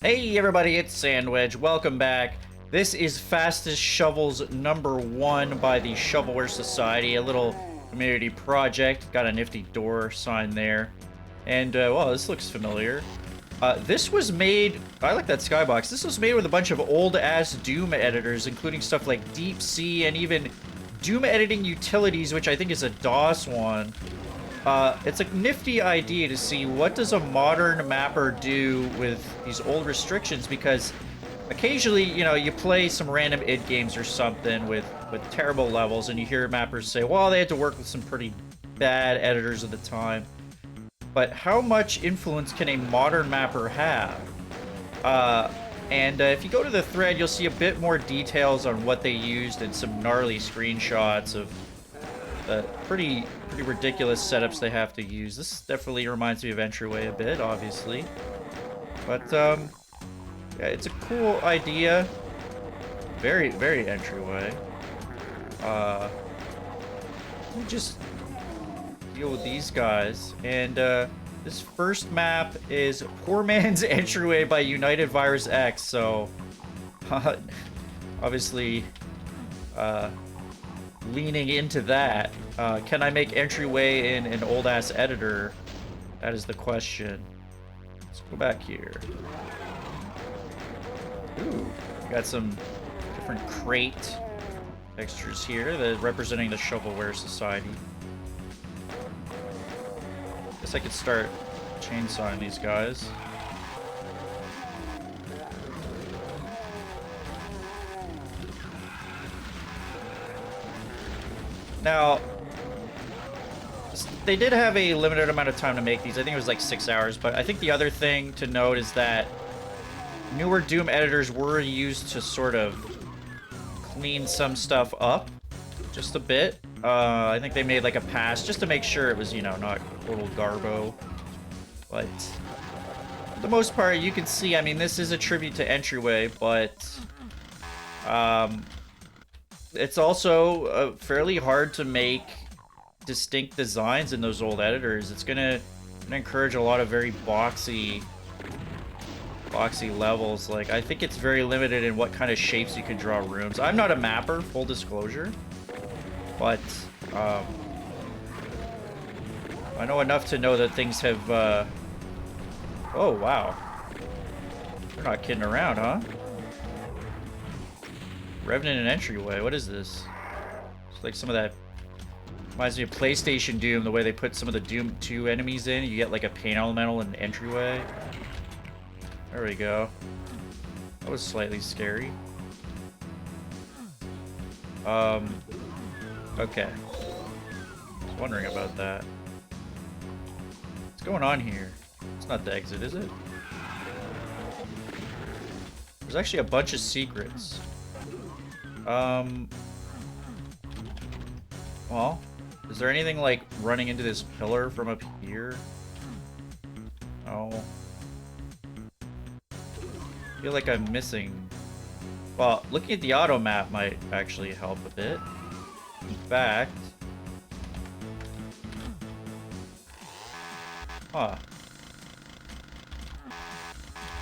Hey everybody, it's Sandwich. Welcome back. This is Fastest Shovels #1 by the Shovelware Society, a little community project. Got a nifty door sign there. And, well, this looks familiar. This was made, I like that skybox. This was made with a bunch of old-ass Doom editors, including stuff like DeePsea and even Doom editing utilities, which I think is a DOS one. It's a nifty idea to see what does a modern mapper do with these old restrictions, because occasionally, you know, you play some random id games or something with terrible levels, and you hear mappers say, well, they had to work with some pretty bad editors at the time. But how much influence can a modern mapper have? If you go to the thread, you'll see a bit more details on what they used and some gnarly screenshots of pretty ridiculous setups they have to use. This definitely reminds me of Entryway a bit, obviously. But, yeah, it's a cool idea. Very, very Entryway. Let me just deal with these guys. And, this first map is Poorman's Entryway by United VirusX, so... obviously, leaning into that. Can I make Entryway in an old-ass editor? That is the question. Let's go back here. Ooh, we got some different crate textures here that representing the Shovelware Society. Guess I could start chainsawing these guys. Now, they did have a limited amount of time to make these. I think it was like 6 hours, but I think the other thing to note is that newer Doom editors were used to sort of clean some stuff up just a bit. I think they made like a pass just to make sure it was, you know, not total garbo. But for the most part, you can see, I mean, this is a tribute to Entryway, but it's also fairly hard to make distinct designs in those old editors. It's gonna encourage a lot of very boxy levels. Like, I think it's very limited in what kind of shapes you can draw rooms. I'm not a mapper, full disclosure, but I know enough to know that things have oh wow, they're not kidding around, huh? Revenant and Entryway, what is this? It's like some of that reminds me of PlayStation Doom, the way they put some of the Doom 2 enemies in. You get like a paint elemental in Entryway. There we go. That was slightly scary. Okay. I was wondering about that. What's going on here? It's not the exit, is it? There's actually a bunch of secrets. Well, is there anything like running into this pillar from up here? Oh. I feel like I'm missing. Well, looking at the auto map might actually help a bit. In fact. Huh.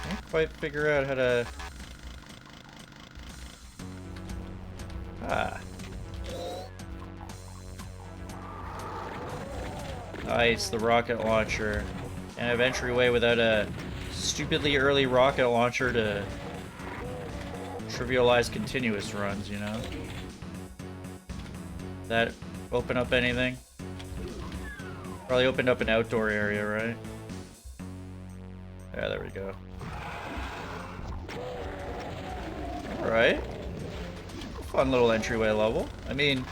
Can't quite figure out how to. Ah. Nice, the rocket launcher. Can't have Entryway without a stupidly early rocket launcher to trivialize continuous runs, you know? That open up anything? Probably opened up an outdoor area, right? Yeah, there we go. Alright. Fun little Entryway level. I mean,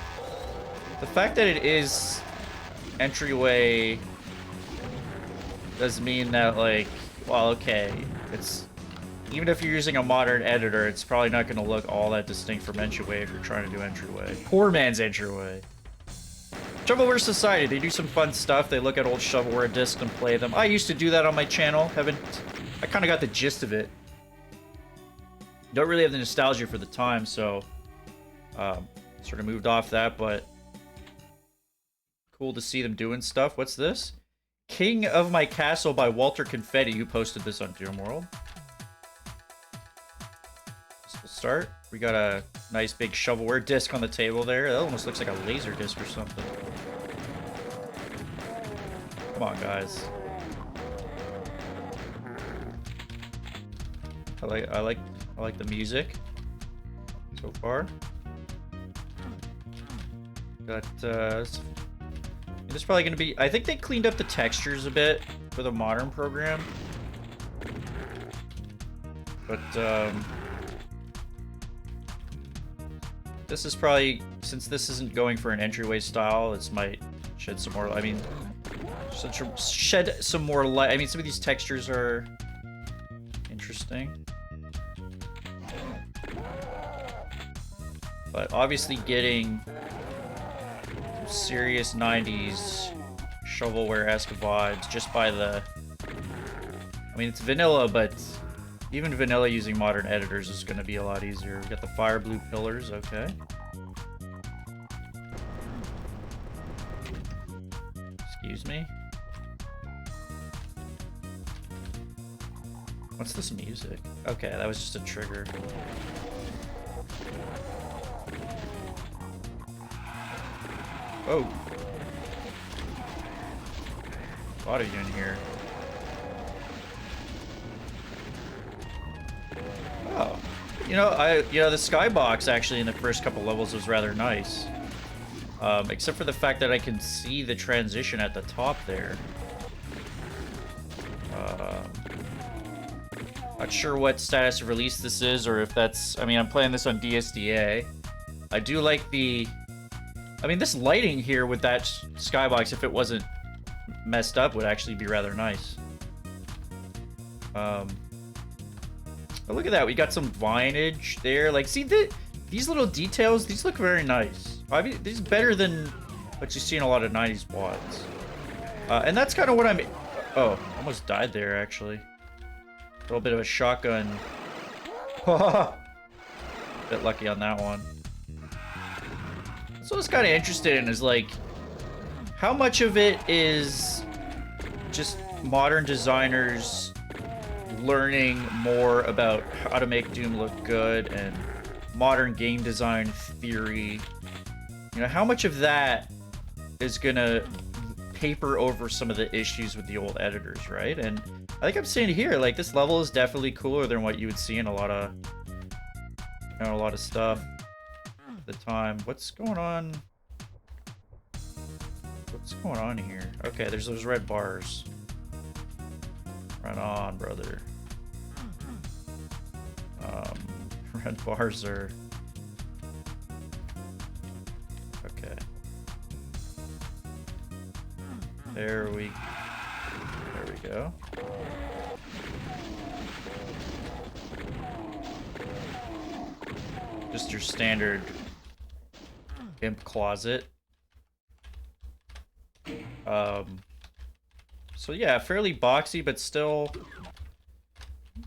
the fact that it is Entryway does mean that, like, well, okay, it's even if you're using a modern editor, it's probably not going to look all that distinct from Entryway if you're trying to do Entryway. Poor man's Entryway. Shovelware Society, they do some fun stuff. They look at old shovelware discs and play them. I used to do that on my channel. I kind of got the gist of it. Don't really have the nostalgia for the time, so sort of moved off that, but cool to see them doing stuff. What's this? King of My Castle by Walter Confetti, who posted this on Doom World. start. We got a nice big shovelware disc on the table there. That almost looks like a laser disc or something. Come on, guys. I like the music so far. Got there's probably gonna be. I think they cleaned up the textures a bit for the modern program, but this is probably, since this isn't going for an entryway style, this might shed some more. I mean, shed some more light. I mean, some of these textures are interesting. But obviously getting serious 90s shovelware-esque vibes just by the... I mean, it's vanilla, but even vanilla using modern editors is going to be a lot easier. We got the fire blue pillars, okay. Excuse me. What's this music? Okay, that was just a trigger. Oh. A lot of you in here. Oh. You know, the skybox actually in the first couple levels was rather nice. Except for the fact that I can see the transition at the top there. Not sure what status of release this is, or if that's... I mean, I'm playing this on DSDA. I do like the... I mean, this lighting here with that skybox, if it wasn't messed up, would actually be rather nice. But look at that. We got some vinage there. Like, see, these little details, these look very nice. I mean, these are better than what you see in a lot of 90s wads. And that's kind of what I'm... Oh, almost died there, actually. A little bit of a shotgun. Bit lucky on that one. So I was kind of interested in is, like, how much of it is just modern designers learning more about how to make Doom look good and modern game design theory. You know, how much of that is gonna paper over some of the issues with the old editors, right? And I think I'm seeing here, like, this level is definitely cooler than what you would see in a lot of, you know, a lot of stuff at the time. What's going on? What's going on here? Okay, there's those red bars. Right on, brother. Red bars are... Okay. There we go. Just your standard imp closet. So yeah, fairly boxy, but still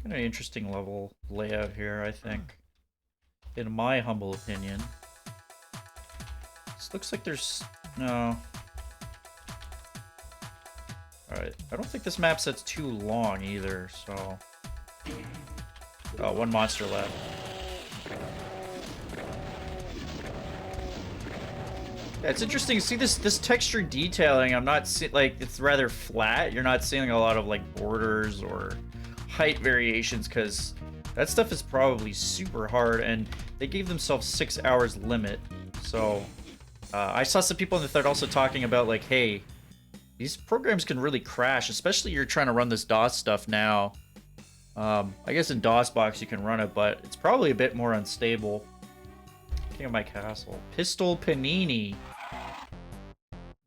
kind of interesting level layout here, I think. In my humble opinion. This looks like there's... No. Alright, I don't think this map set's too long either, so... Oh, one monster left. Yeah, it's interesting to see this texture detailing. I'm not like, it's rather flat. You're not seeing a lot of like borders or height variations, because that stuff is probably super hard, and they gave themselves 6 hours limit. So I saw some people in the thread also talking about, like, hey, these programs can really crash, especially you're trying to run this DOS stuff now. I guess in DOSBox you can run it, but it's probably a bit more unstable. King of my castle. Pistol Panini.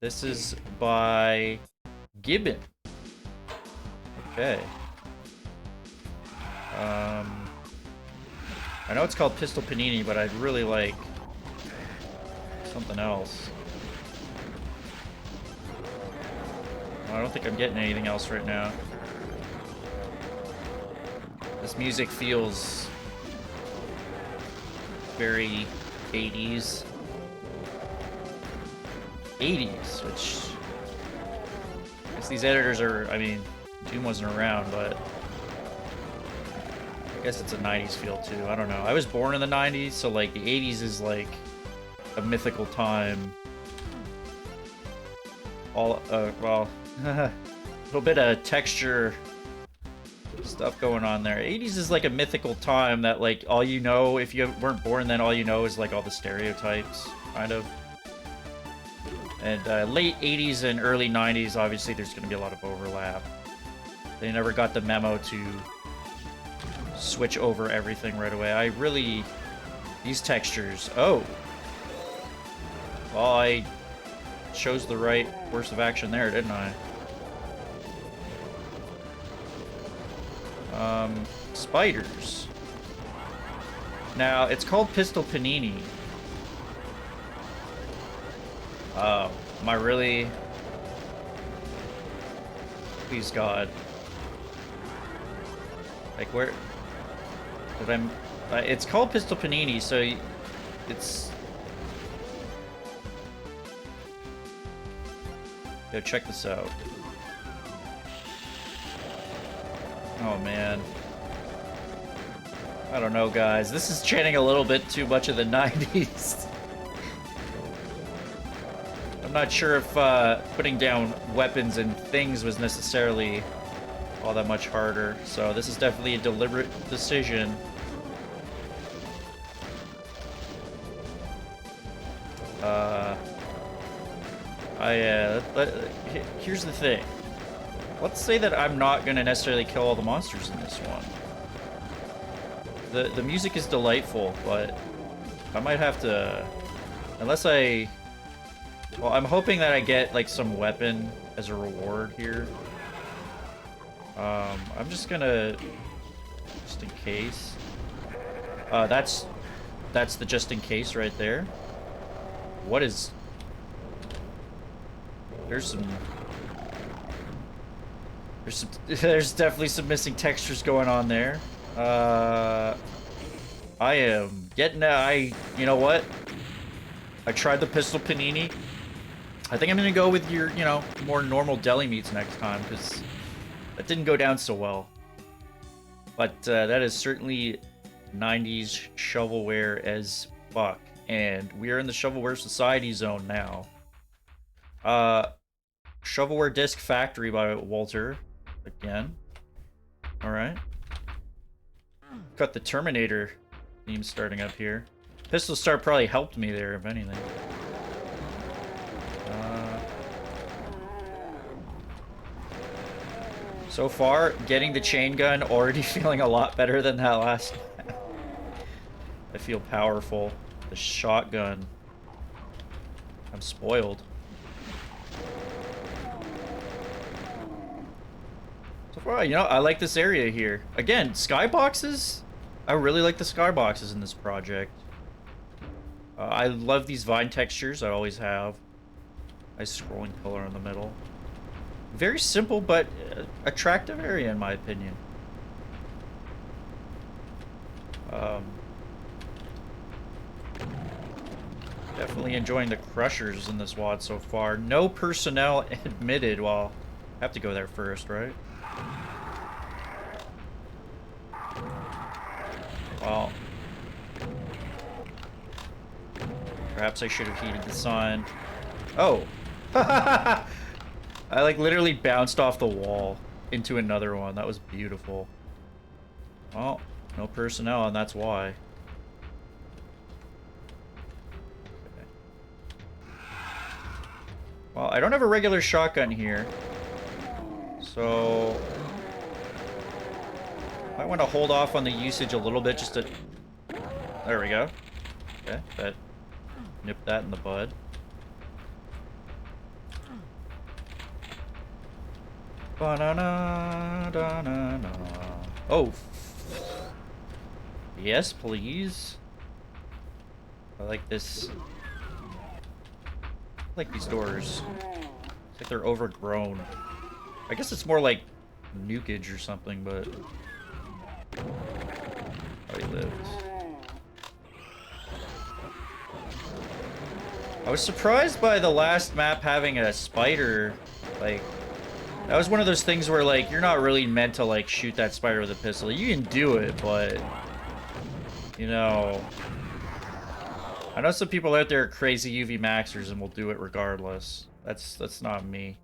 This is by Gibbon. Okay. I know it's called Pistol Panini, but I'd really like something else. I don't think I'm getting anything else right now. This music feels very 80s. 80s, which I guess these editors are, I mean, Doom wasn't around, but guess it's a 90s feel too. I don't know. I was born in the 90s, so like the 80s is like a mythical time. All well, a little bit of texture stuff going on there. 80s is like a mythical time that like all you know, if you weren't born then, all you know is like all the stereotypes, kind of. And late 80s and early 90s, obviously there's going to be a lot of overlap. They never got the memo to switch over everything right away. I really... These textures... Oh! Well, I chose the right course of action there, didn't I? Spiders. Now, it's called Pistol Panini. Am I really... Please, God. Like, where... Did I... it's called Pistol Panini, so it's... Yo, check this out. Oh, man. I don't know, guys. This is chanting a little bit too much of the 90s. I'm not sure if putting down weapons and things was necessarily all that much harder. So this is definitely a deliberate decision. Here's the thing. Let's say that I'm not going to necessarily kill all the monsters in this one. The music is delightful, but I might have to... Unless I... Well, I'm hoping that I get, like, some weapon as a reward here. I'm just gonna... Just in case. That's the just in case right there. What is... There's definitely some missing textures going on there. I am getting... you know what? I tried the Pistol Panini. I think I'm gonna go with your, you know, more normal deli meats next time, because that didn't go down so well. But that is certainly 90s shovelware as fuck. And we are in the Shovelware Society zone now. Shovelware Disc Factory by Walter. Again. Alright. Got the Terminator theme starting up here. Pistol Start probably helped me there, if anything. So far, getting the chain gun, already feeling a lot better than that last map. I feel powerful. The shotgun. I'm spoiled. So far, you know, I like this area here. Again, skyboxes? I really like the skyboxes in this project. I love these vine textures, I always have. Nice scrolling pillar in the middle. Very simple, but attractive area, in my opinion. Definitely enjoying the crushers in this WOD so far. No personnel admitted. Well, I have to go there first, right? Well, perhaps I should have heeded the sign. Oh! I like literally bounced off the wall into another one. That was beautiful. Well, no personnel, and that's why. Okay. Well, I don't have a regular shotgun here, so I want to hold off on the usage a little bit just to... There we go. Okay, that nipped that in the bud. Ba-na-na-da-na-na. Oh. Yes, please. I like this. I like these doors. It's like they're overgrown. I guess it's more like nukage or something, but... Oh, he lives. I was surprised by the last map having a spider, like, That was one of those things where, like, you're not really meant to, like, shoot that spider with a pistol. You can do it, but, you know, I know some people out there are crazy UV maxers and will do it regardless. That's not me.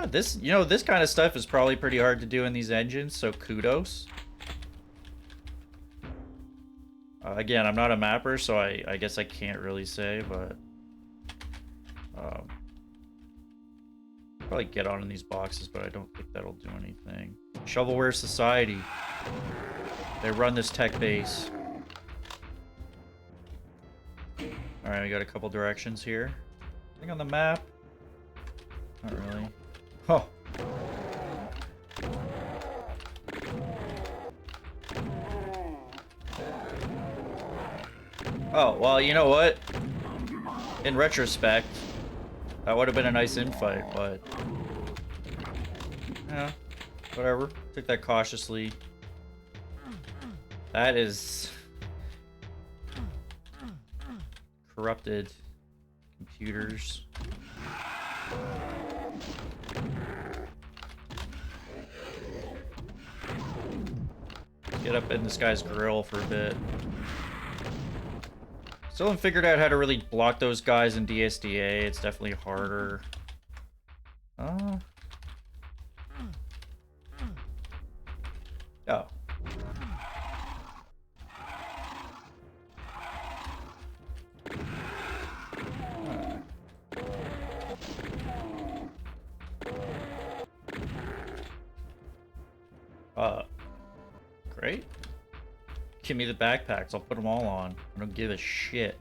This, you know, this kind of stuff is probably pretty hard to do in these engines, so kudos. Again, I'm not a mapper, so I guess I can't really say, but probably get on in these boxes, but I don't think that'll do anything. Shovelware Society. They run this tech base. Alright, we got a couple directions here. Anything on the map? Not really. Oh. Oh, well, you know what? In retrospect, that would have been a nice infight, but... yeah, whatever. Took that cautiously. That is... corrupted computers. Get up in this guy's grill for a bit. Still haven't figured out how to really block those guys in DSDA. It's definitely harder. Oh. Great. Give me the backpacks. I'll put them all on. I don't give a shit.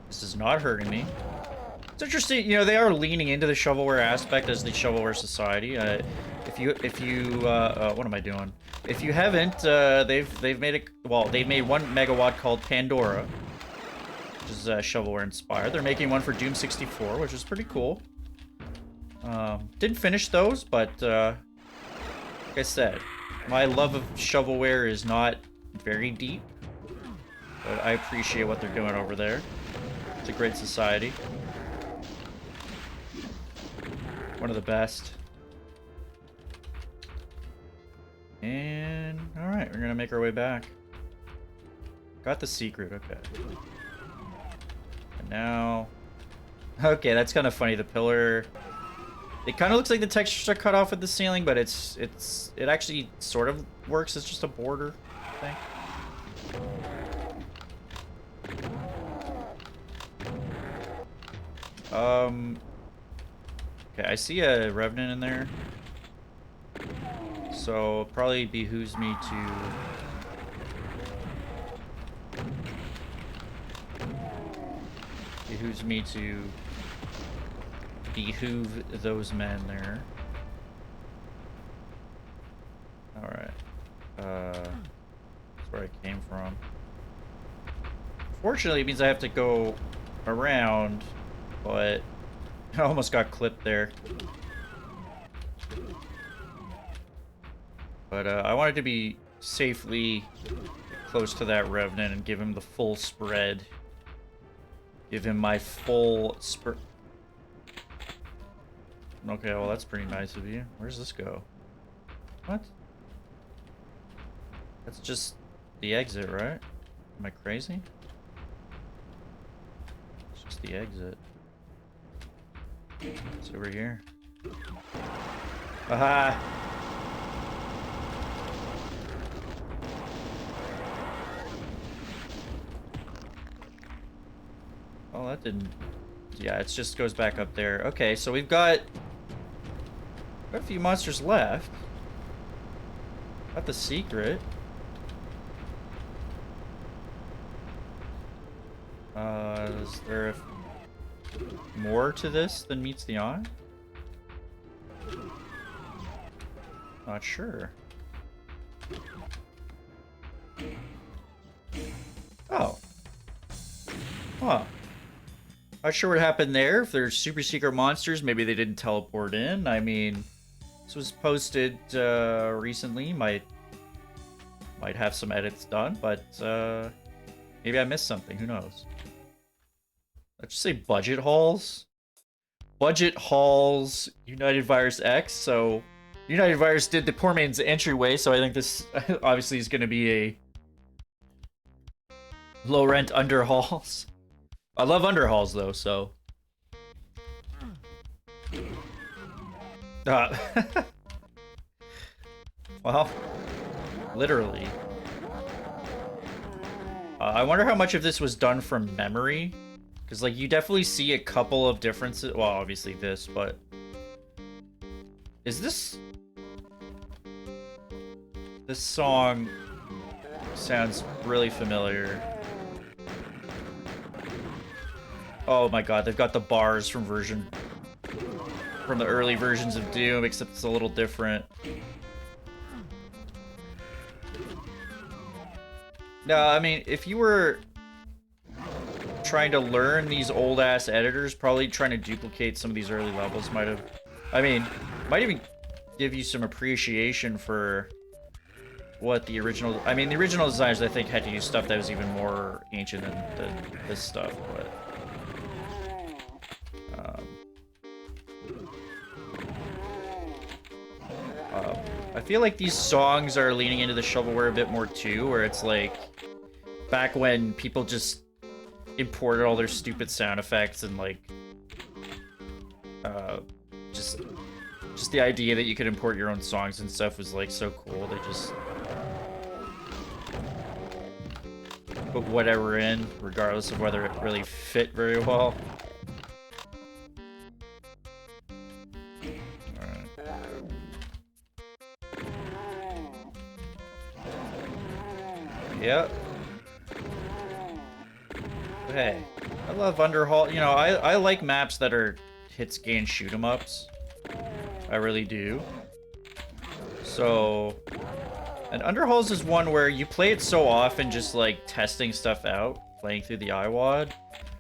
This is not hurting me. It's interesting, you know, they are leaning into the shovelware aspect as the Shovelware Society. If you what am I doing? If you haven't, they've made it. Well, they've made one megawatt called Pandora, which is shovelware inspired. They're making one for Doom 64, which is pretty cool. Didn't finish those, but like I said, my love of shovelware is not very deep, but I appreciate what they're doing over there. It's a great society. One of the best. And alright, we're gonna make our way back. Got the secret, okay. And now... okay, that's kind of funny, the pillar... it kind of looks like the textures are cut off at the ceiling, but it actually sort of works as just a border thing. Okay, I see a Revenant in there. So, it probably behooves me to... behoove those men there. Alright. That's where I came from. Fortunately, it means I have to go around, but I almost got clipped there. But I wanted to be safely close to that Revenant and give him the full spread. Give him my full spread. Okay, well that's pretty nice of you. Where's this go? What? That's just the exit, right? Am I crazy? It's just the exit. It's over here. Aha! Oh, that didn't... yeah, it just goes back up there. Okay, so we've got a few monsters left. Got the secret. Is there more to this than meets the eye? Not sure. Oh. Huh. Not sure what happened there. If there's super secret monsters, maybe they didn't teleport in. I mean, this was posted recently. Might have some edits done, but maybe I missed something. Who knows? Let's just say Budgethalls. Budgethalls United VirusX. So United Virus did the Poorman's Entryway, so I think this obviously is going to be a low rent underhauls. I love underhauls though, so. Well, literally. I wonder how much of this was done from memory. Because, like, you definitely see a couple of differences. Well, obviously this, but... Is this... This song sounds really familiar. Oh my god, they've got the bars from the early versions of Doom, except it's a little different. No, I mean, if you were trying to learn these old-ass editors, probably trying to duplicate some of these early levels might have... I mean, might even give you some appreciation for what the original... I mean, the original designers, I think, had to use stuff that was even more ancient than this stuff, but... I feel like these songs are leaning into the shovelware a bit more too, where it's like back when people just imported all their stupid sound effects and like just the idea that you could import your own songs and stuff was like so cool. They just put whatever in, regardless of whether it really fit very well. Yep. Hey, I love underhaul. You know, I like maps that are hit scan shoot 'em ups. I really do. So, and underhauls is one where you play it so often, just like testing stuff out, playing through the iWad,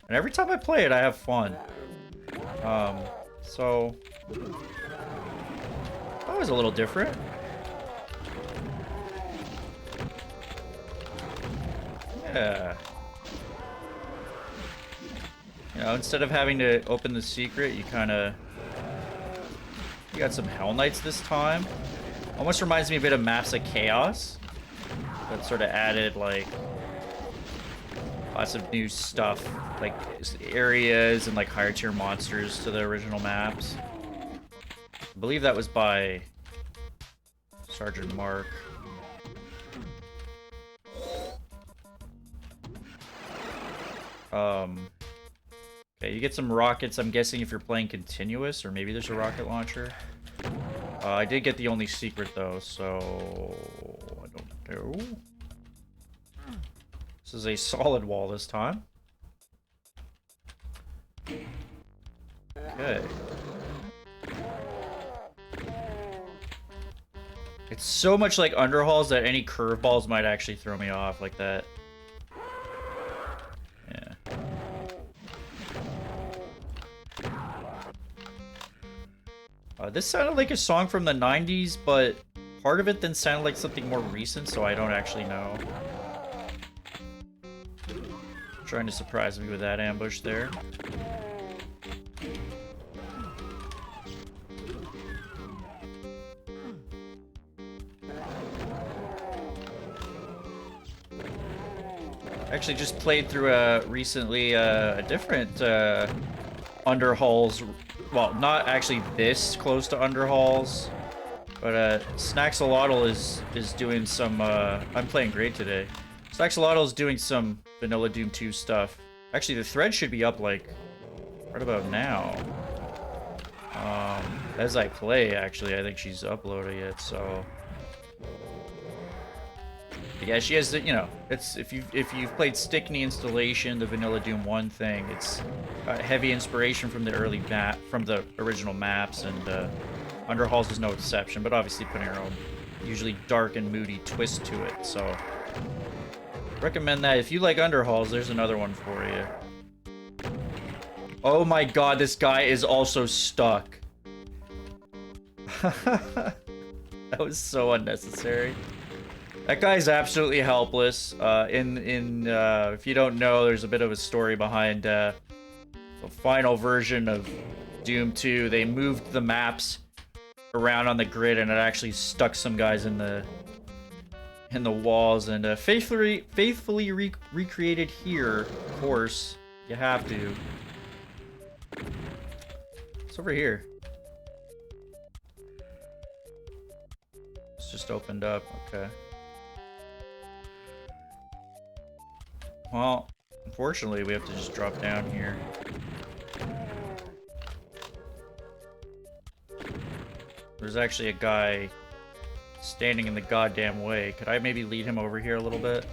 and every time I play it, I have fun. So that was a little different. Yeah. You know, instead of having to open the secret, you got some Hell Knights this time. Almost reminds me a bit of Maps of Chaos. That sort of added, like, lots of new stuff, like areas and, like, higher tier monsters to the original maps. I believe that was by Sergeant Mark. Okay, you get some rockets, I'm guessing if you're playing continuous, or maybe there's a rocket launcher. I did get the only secret though, so I don't know. This is a solid wall this time. Okay. It's so much like underhauls that any curveballs might actually throw me off like that. Yeah. This sounded like a song from the 90s, but part of it then sounded like something more recent, so I don't actually know. Trying to surprise me with that ambush there. Actually just played through recently a different underhauls. Well, not actually this close to underhauls, but Snaxolotl is doing some. I'm playing great today. Snaxolotl is doing some Vanilla Doom 2 stuff. Actually, the thread should be up like right about now. As I play, actually, I think she's uploading it. So yeah, she has the, you know, it's if you've played Stickney Installation, the Vanilla Doom 1 thing, it's heavy inspiration from the early from the original maps, and Underhauls is no exception, but obviously putting her own usually dark and moody twist to it. So recommend that. If you like Underhauls, there's another one for you. Oh my god, this guy is also stuck. That was so unnecessary. That guy's absolutely helpless. If you don't know, there's a bit of a story behind final version of Doom 2, they moved the maps around on the grid, and it actually stuck some guys in the walls, and faithfully recreated here. Of course, you have to. It's over here. It's just opened up. Okay. Well, unfortunately, we have to just drop down here. There's actually a guy standing in the goddamn way. Could I maybe lead him over here a little bit?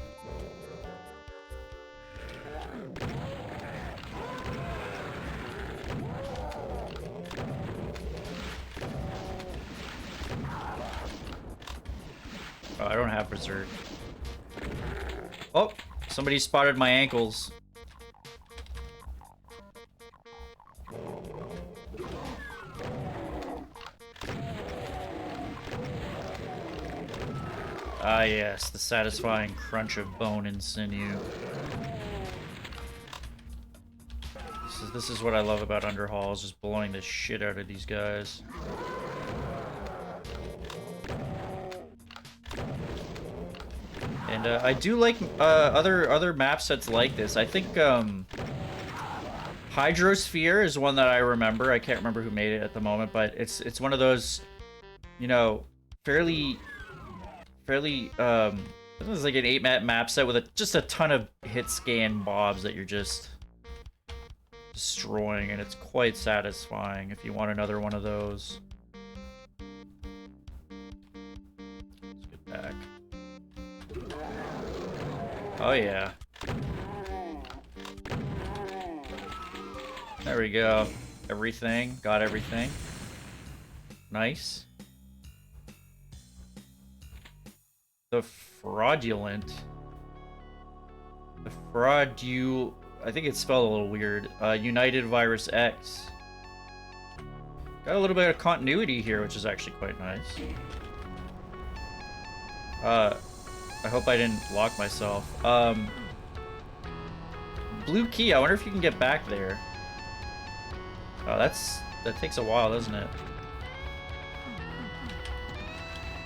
Oh, I don't have Berserk. Oh, somebody spotted my ankles. Ah, yes, the satisfying crunch of bone and sinew. This is what I love about Underhalls, just blowing the shit out of these guys. And I do like other map sets like this. I think Hydrosphere is one that I remember. I can't remember who made it at the moment, but it's one of those, you know, fairly this is like an 8-map set with just a ton of hit scan mobs that you're just destroying, and it's quite satisfying if you want another one of those. Let's get back. Oh yeah. There we go. Everything. Got everything. Nice. The Fraudulent. I think it's spelled a little weird. United VirusX. Got a little bit of continuity here, which is actually quite nice. I hope I didn't lock myself. Blue key, I wonder if you can get back there. Oh, that takes a while, doesn't it?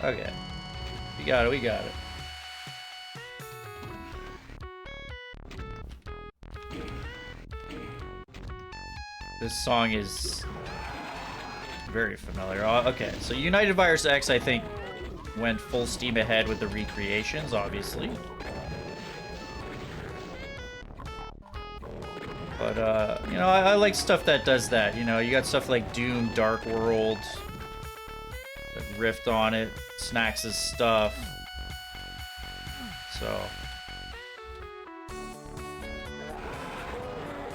Okay. We got it. This song is very familiar. Oh, okay, so United VirusX, I think, went full steam ahead with the recreations, obviously. But, you know, I like stuff that does that. You know, you got stuff like Doom, Dark World, that riffed on it, Snax' stuff. So,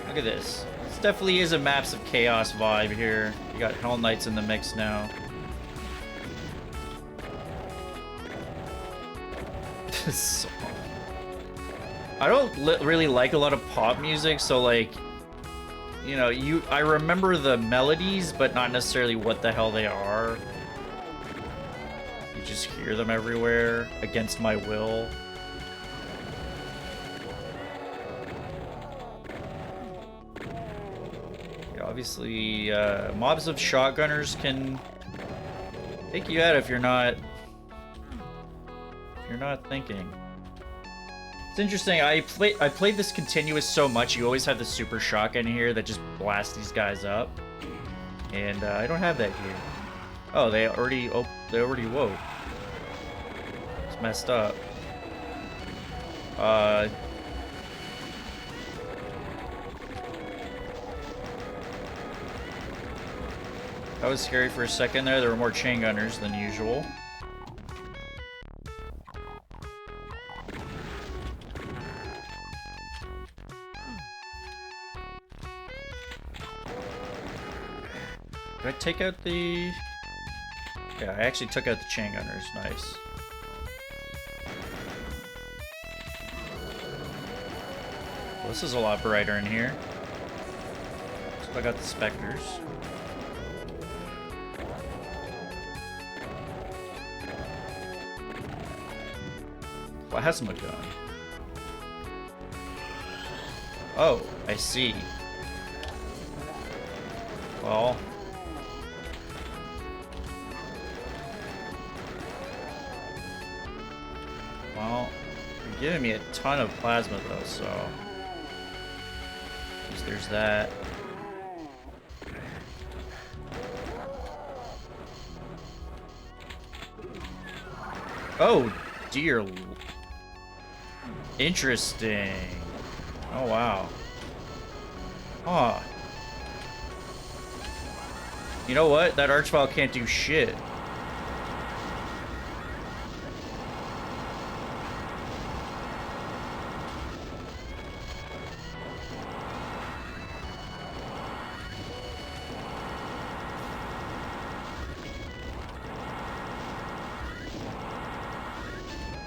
look at this. This definitely is a Maps of Chaos vibe here. You got Hell Knights in the mix now. This song. I don't really like a lot of pop music, so like, you know, I remember the melodies, but not necessarily what the hell they are. You just hear them everywhere against my will. Yeah, obviously, mobs of shotgunners can take you out if you're not thinking. It's interesting. I played this continuous so much. You always have the super shotgun here that just blasts these guys up, and I don't have that here. Oh, they already woke. It's messed up. That was scary for a second there. There were more chain gunners than usual. Did I take out the... Yeah, I actually took out the chain gunners. Nice. Well, this is a lot brighter in here. So I got the specters. Plasma gun. Oh, I see. Well. Well, you're giving me a ton of plasma though, so. At least there's that. Oh, dear. Interesting. Oh, wow. Huh. You know what? That archvile can't do shit.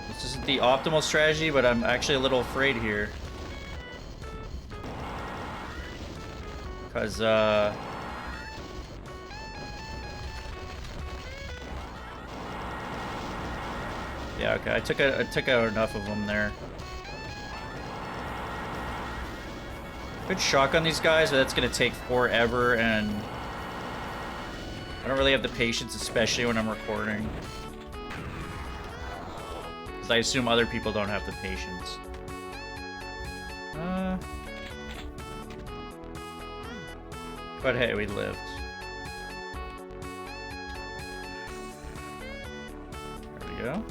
This isn't the optimal strategy, but I'm actually a little afraid here. Because, yeah, okay, I took out enough of them there. Good shock on these guys, but that's gonna take forever, and I don't really have the patience, especially when I'm recording. Because I assume other people don't have the patience. But hey, we lived. There we go.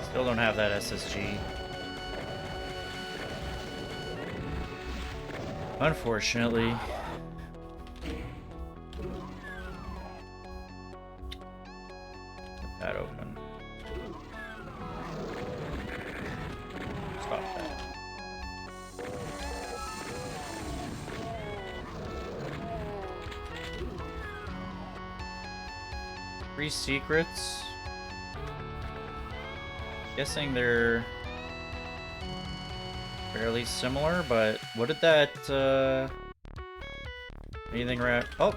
Still don't have that SSG. Unfortunately. Get that open. Stop that. Three secrets. Guessing they're fairly similar, but what did that, anything right? Oh,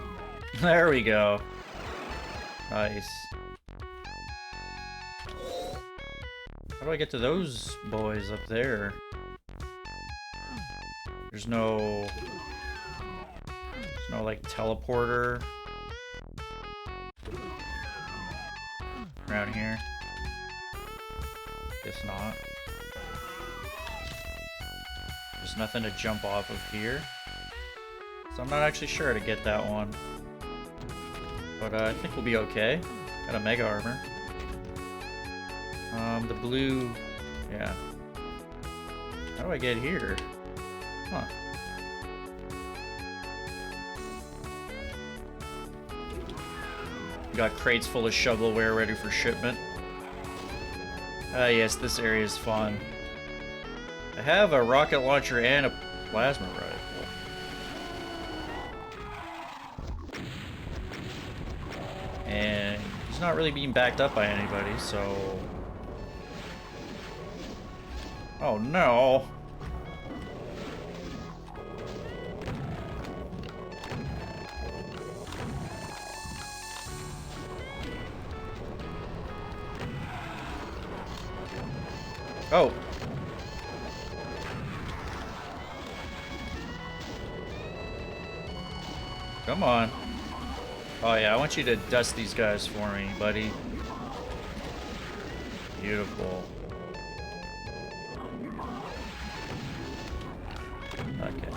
there we go. Nice. How do I get to those boys up there? There's no like teleporter around here. Guess not. There's nothing to jump off of here. So I'm not actually sure how to get that one. But I think we'll be okay. Got a mega armor. The blue... yeah. How do I get here? Huh. Got crates full of shovelware ready for shipment. Yes, this area is fun. I have a rocket launcher and a plasma rifle. And he's not really being backed up by anybody, so... oh no! Oh! Come on. Oh yeah, I want you to dust these guys for me, buddy. Beautiful. Okay.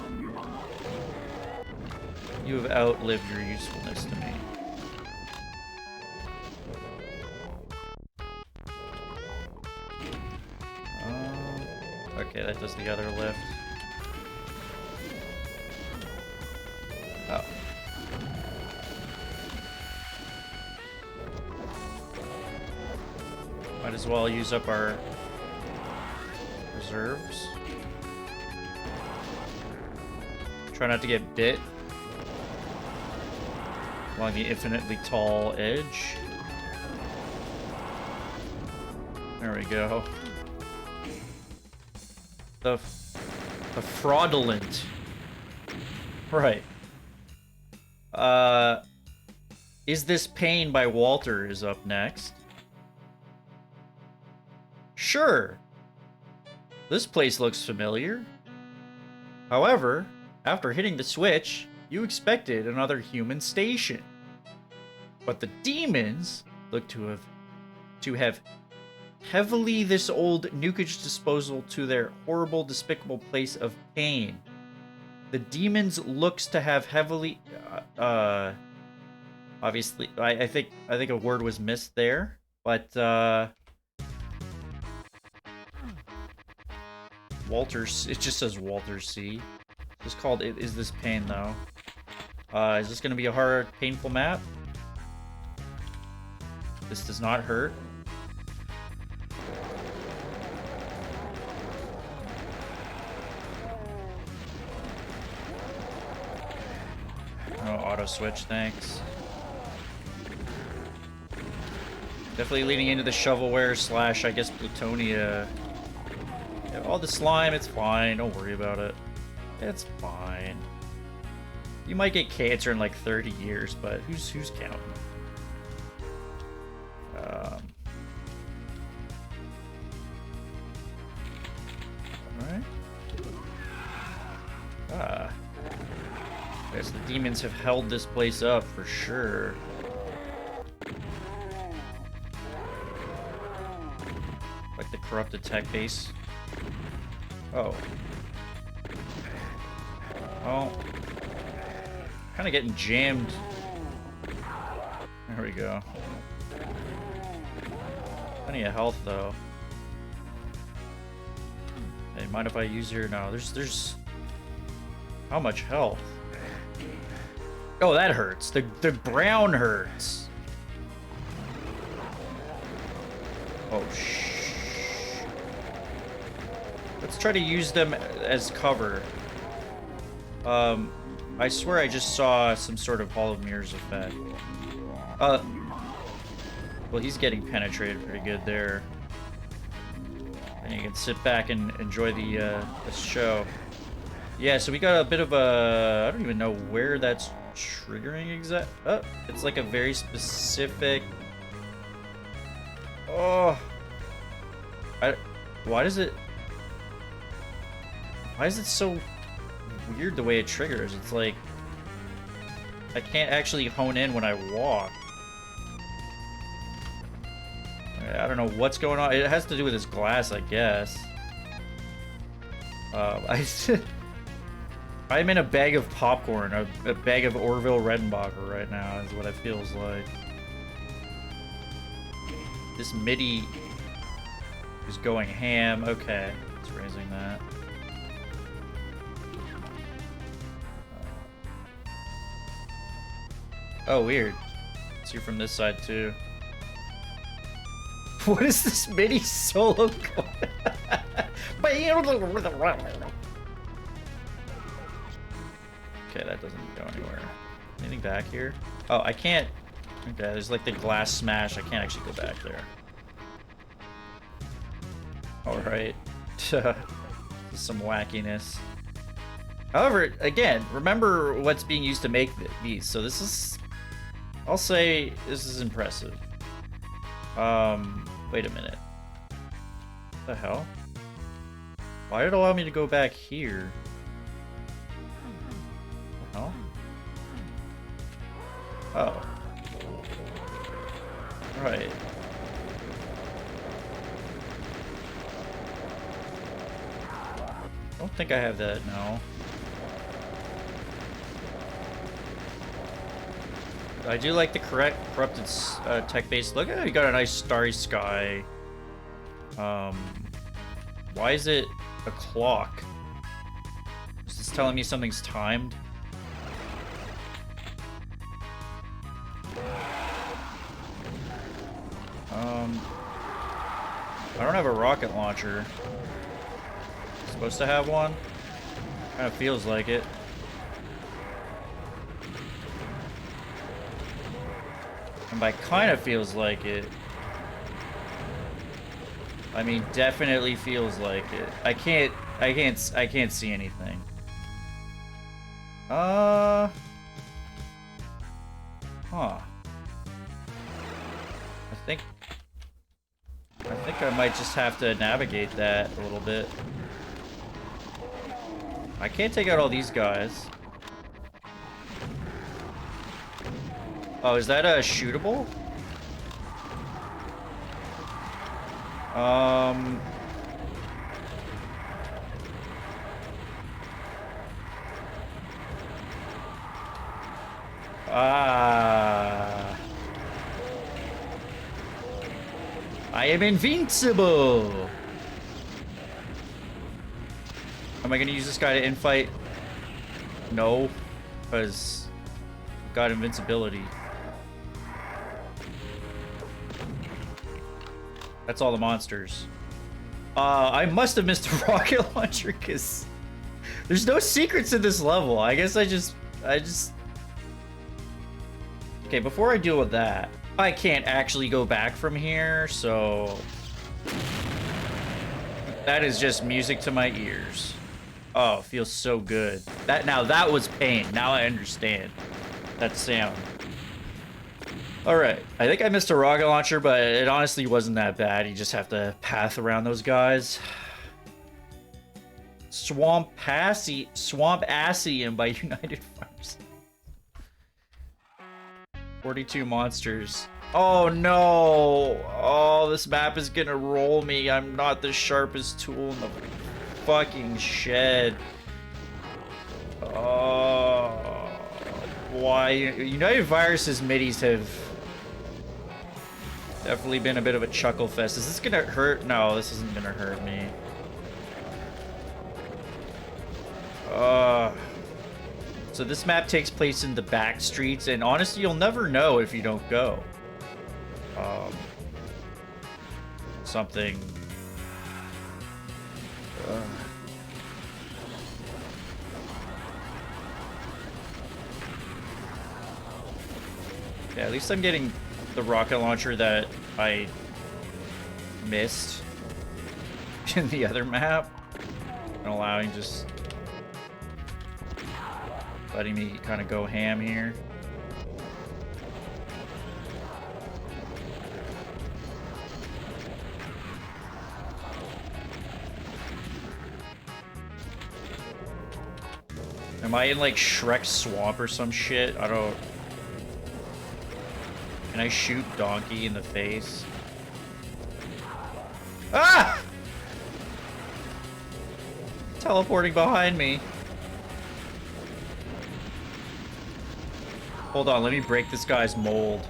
You have outlived your usefulness to me. Okay, that does the other lift. Oh. Might as well use up our reserves. Try not to get bit along the infinitely tall edge. There we go. The Fraudolent. Right. Is This Pain by Walter is up next. Sure. This place looks familiar. However, after hitting the switch, you expected another human station. But the demons look to have heavily this old nukage disposal to their horrible, despicable place of pain. The demons looks to have heavily, obviously, I think a word was missed there, but Walters, it just says Walter C. It's called Is This Pain, though. Is this gonna be a hard, painful map? This does not hurt. Oh, auto switch, thanks. Definitely leading into the shovelware / I guess plutonia. Yeah, all the slime, it's fine. Don't worry about it. It's fine. You might get cancer in like 30 years, but who's counting? Alright. I guess the demons have held this place up for sure. Like the corrupted tech base. Oh. Oh. Kind of getting jammed. There we go. Plenty of health though. Hey, mind if I use your... No, there's... How much health? Oh, that hurts. The brown hurts. Oh, let's try to use them as cover. I swear I just saw some sort of Hall of Mirrors effect. Well, he's getting penetrated pretty good there. And you can sit back and enjoy the show. Yeah, so we got a bit of a... I don't even know where that's triggering exact... Oh, it's like a very specific... Oh... Why is it so weird the way it triggers? It's like... I can't actually hone in when I walk. I don't know what's going on. It has to do with this glass, I guess. I'm in a bag of popcorn, a bag of Orville Redenbacher right now, is what it feels like. This MIDI is going ham. Okay, it's raising that. Oh, weird. See from this side too. What is this MIDI solo going? Okay, that doesn't go anywhere. Anything back here? Oh, I can't. Okay, there's like the glass smash. I can't actually go back there. Alright. Some wackiness. However, again, remember what's being used to make these. So this is... I'll say this is impressive. Wait a minute. What the hell? Why did it allow me to go back here? Oh. Oh. Right. I don't think I have that, no. I do like the corrupted tech base. Look at it, you got a nice starry sky. Why is it a clock? Is this telling me something's timed? I don't have a rocket launcher. Supposed to have one? Kind of feels like it. And by kind of feels like it, I mean definitely feels like it. I can't see anything. Huh. I think I might just have to navigate that a little bit. I can't take out all these guys. Oh, is that a shootable? I am invincible. Am I gonna use this guy to infight? No, because I've got invincibility. That's all the monsters. I must have missed a rocket launcher because there's no secrets in this level. I guess I just... Okay, before I deal with that, I can't actually go back from here, so... That is just music to my ears. Oh, it feels so good. That was pain. Now I understand that sound. Alright, I think I missed a rocket launcher, but it honestly wasn't that bad. You just have to path around those guys. Swampassium by United Farms. 42 monsters. Oh no! Oh, this map is gonna roll me. I'm not the sharpest tool in the fucking shed. Oh, why? United Virus's middies have definitely been a bit of a chuckle fest. Is this gonna hurt? No, this isn't gonna hurt me. So this map takes place in the back streets, and honestly, you'll never know if you don't go. Something. Yeah, at least I'm getting the rocket launcher that I missed in the other map, and allowing just letting me kind of go ham here. Am I in like Shrek swamp or some shit? I don't... Can I shoot Donkey in the face? Ah! Teleporting behind me. Hold on, let me break this guy's mold.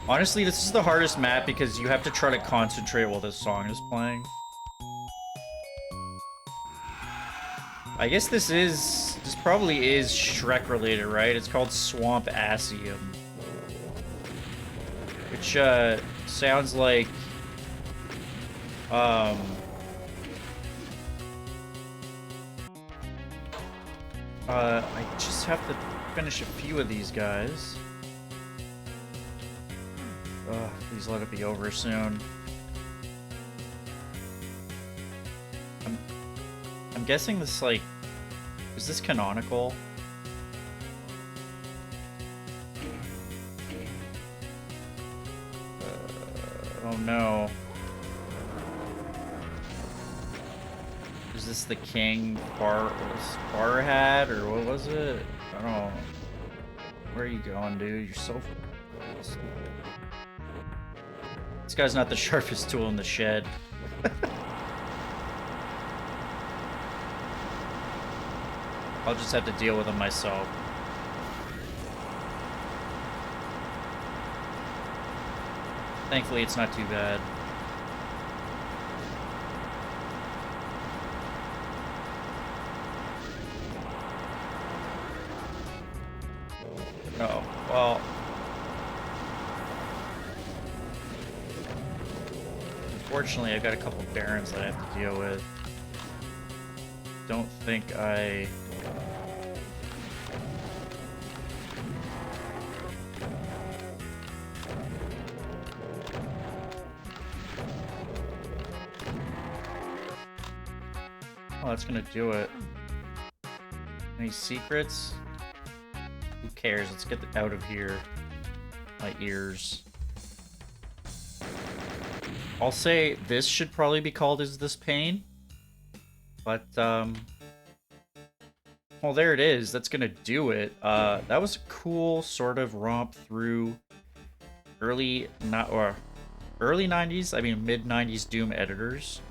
Honestly, this is the hardest map because you have to try to concentrate while this song is playing. I guess this probably is Shrek related, right? It's called Swampassium. Which, sounds like, I just have to finish a few of these guys. Please let it be over soon. I'm guessing this, like, is this canonical? Oh no. Is this the King Farhad, or what was it? I don't know. Where are you going, dude? You're so fast. This guy's not the sharpest tool in the shed. I'll just have to deal with him myself. Thankfully, it's not too bad. Oh, well. Unfortunately, I've got a couple barons that I have to deal with. Don't think I... Oh, that's gonna do it. Any secrets? Who cares? Let's get out of here. My ears. I'll say this should probably be called Is This Pain? But, well, there it is. That's gonna do it. That was a cool sort of romp through early 90s, I mean mid-90s Doom editors.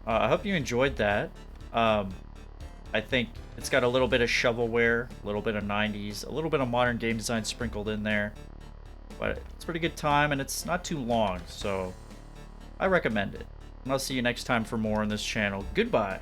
I hope you enjoyed that. I think it's got a little bit of shovelware, a little bit of 90s, a little bit of modern game design sprinkled in there. But it's a pretty good time, and it's not too long, so I recommend it. And I'll see you next time for more on this channel. Goodbye!